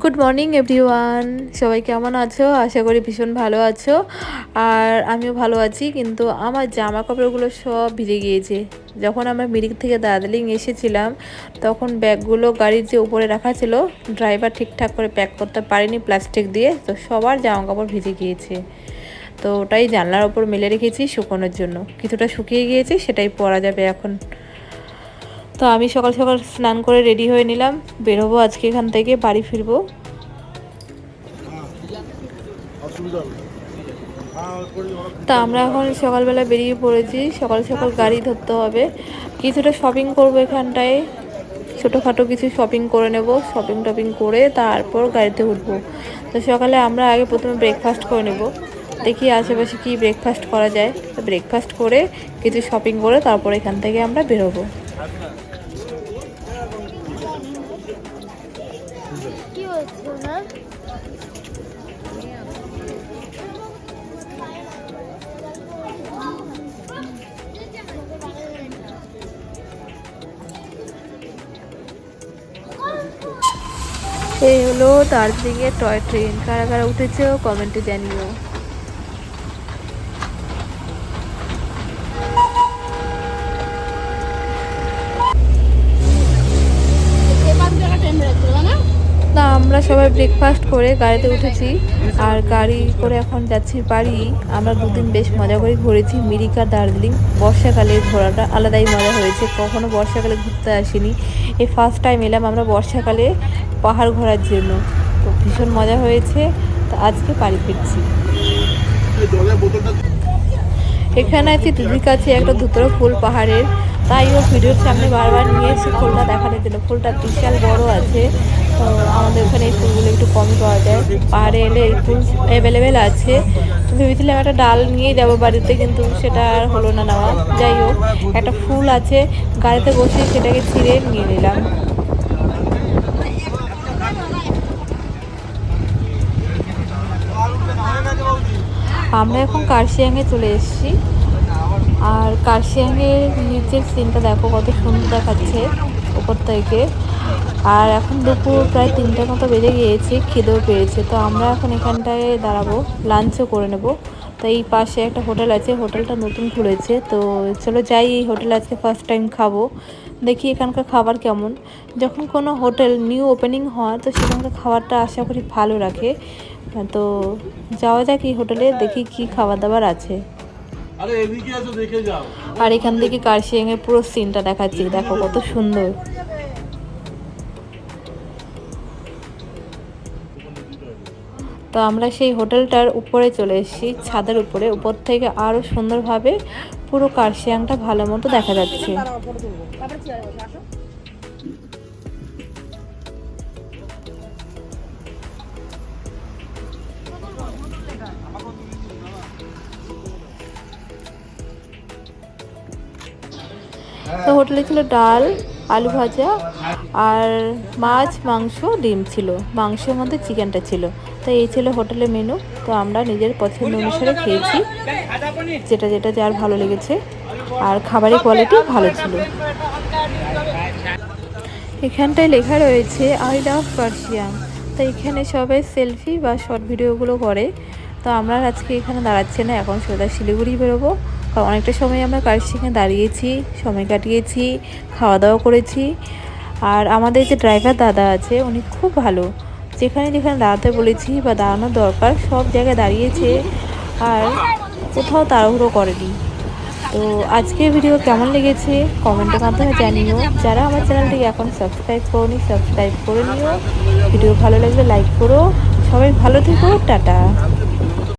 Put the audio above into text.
Good morning everyone, সবাই কেমন আছো? আশা করি ভীষণ ভালো আছো। আর আমিও ভালো আছি, কিন্তু আমার জামা কাপড়গুলো সব ভিজে গিয়েছে। যখন আমরা মিরিক থেকে দার্জিলিং এসেছিলাম তখন ব্যাগগুলো গাড়ির যে উপরে রাখা ছিল, ড্রাইভার ঠিকঠাক করে প্যাক করতে পারেনি প্লাস্টিক দিয়ে, তো সবার জামা কাপড় ভিজে গিয়েছে। তো ওটাই জানলার ওপর মেলে রেখেছি শুকোনোর জন্য। কিছুটা শুকিয়ে গিয়েছে, সেটাই পরা যাবে এখন। তো আমি সকাল সকাল স্নান করে রেডি হয়ে নিলাম, বেরোবো আজকে এখান থেকে, বাড়ি ফিরবো। তা আমরা এখন সকালবেলা বেরিয়ে পড়েছি, সকাল সকাল গাড়ি ধরতে হবে। কিছুটা শপিং করবো এখানটায়, ছোটোখাটো কিছু শপিং করে নেব। শপিং টপিং করে তারপর গাড়িতে উঠবো। তো সকালে আমরা আগে প্রথমে ব্রেকফাস্ট করে নেব, দেখি আশেপাশে কি ব্রেকফাস্ট করা যায়। তো ব্রেকফাস্ট করে কিছু শপিং করে তারপর এখান থেকে আমরা বেরোবো। এই হলো দার্জিলিংয়ের টয় ট্রেন। কারা কারা উঠেছে কমেন্টে জানিও। না, আমরা সবাই ব্রেকফাস্ট করে গাড়িতে উঠেছি আর গাড়ি করে এখন যাচ্ছি বাড়ি। আমরা দুদিন বেশ মজা করে ঘুরেছি মিরিক আর দার্জিলিং। বর্ষাকালে ঘোরাটা আলাদাই মজা হয়েছে, কখনো বর্ষাকালে ঘুরতে আসিনি, এই ফার্স্ট টাইম এলাম আমরা বর্ষাকালে পাহাড় ঘোরার জন্য। তো ভীষণ মজা হয়েছে। তো আজকে বাড়ি ফিরছি। এখানে আছে দিদির কাছে একটা ধুতরা ফুল পাহাড়ের, তাই ও ভিডিওর সামনে বারবার নিয়ে এসে ফুলটা দেখানোর জন্য। ফুলটা বিশাল বড় আছে, তো আমাদের ওখানে এই ফুলগুলো একটু কমই পাওয়া যায়। পাহাড়ে এলে এই ফুল অ্যাভেলেবেল আছে। ভেবেছিলাম একটা ডাল নিয়ে যাবো বাড়িতে, কিন্তু সেটা আর হলো না নেওয়া। যাই হোক, একটা ফুল আছে, গাড়িতে বসে সেটাকে ছিঁড়ে নিয়ে নিলাম। আমরা এখন কার্শিয়াংয়ে চলে এসেছি। আর কার্শিয়াংয়ের নিচের সিনটা দেখো কত সুন্দর দেখাচ্ছে উপর থেকে। আর এখন দুপুর প্রায় 3টার মতো বেজে গিয়েছে, খিদেও পেয়েছে। তো আমরা এখন এখানটায় দাঁড়াবো, লাঞ্চও করে নেব। তো এই পাশে একটা হোটেল আছে, হোটেলটা নতুন খুলেছে। তো চলো যাই, এই হোটেলে আজকে ফার্স্ট টাইম খাবো, দেখি এখানকার খাবার কেমন। যখন কোনো হোটেল নিউ ওপেনিং হয় তো সেখানকার খাবারটা আশা করি ভালো রাখে। তো যাওয়া যাক এই হোটেলে, দেখি কি খাবার দাবার আছে। আর এখান থেকে কার্শিয়াংয়ের পুরো সিনটা দেখাচ্ছি, দেখো কত সুন্দর। তো আমরা সেই হোটেলটার উপরে চলে এসেছি, ছাদের উপরে। উপর থেকে আরো সুন্দরভাবে পুরো কার্শিয়াংটা ভালো মতো দেখা যাচ্ছে। তো হোটেলে ছিল ডাল, আলু ভাজা আর মাছ, মাংস, ডিম ছিল। মাংসের মধ্যে চিকেনটা ছিল। তো এই ছিল হোটেলের মেনু। তো আমরা নিজের পছন্দ অনুসারে খেয়েছি, যেটা যেটা যার ভালো লেগেছে। আর খাবারের কোয়ালিটি ভালো ছিল। এখানটায় লেখা রয়েছে আই লাভ কার্শিয়াং। তো এখানে সবাই সেলফি বা শর্ট ভিডিওগুলো করে। তো আমরা আজকে এখানে দাঁড়াচ্ছি না, এখন সোজা শিলিগুড়ি বেরোবো। কারণ অনেকটা সময় আমরা কার্শিয়াংয়ে দাঁড়িয়েছি, সময় কাটিয়েছি, খাওয়া দাওয়া করেছি। আর আমাদের যে ড্রাইভার দাদা আছে উনি খুব ভালো, যেখানে যেখানে দাঁড়াতে বলেছি বা দাঁড়ানোর দরকার সব জায়গায় দাঁড়িয়েছে, আর কোথাও তাড়াহুড়ো করেনি। তো আজকের ভিডিও কেমন লেগেছে কমেন্টের মাধ্যমে জানিও। যারা আমার চ্যানেলটিকে এখন সাবস্ক্রাইব করোনি, সাবস্ক্রাইব করে নিও। ভিডিও ভালো লাগলে লাইক করো। সবাই ভালো থেকো, টাটা।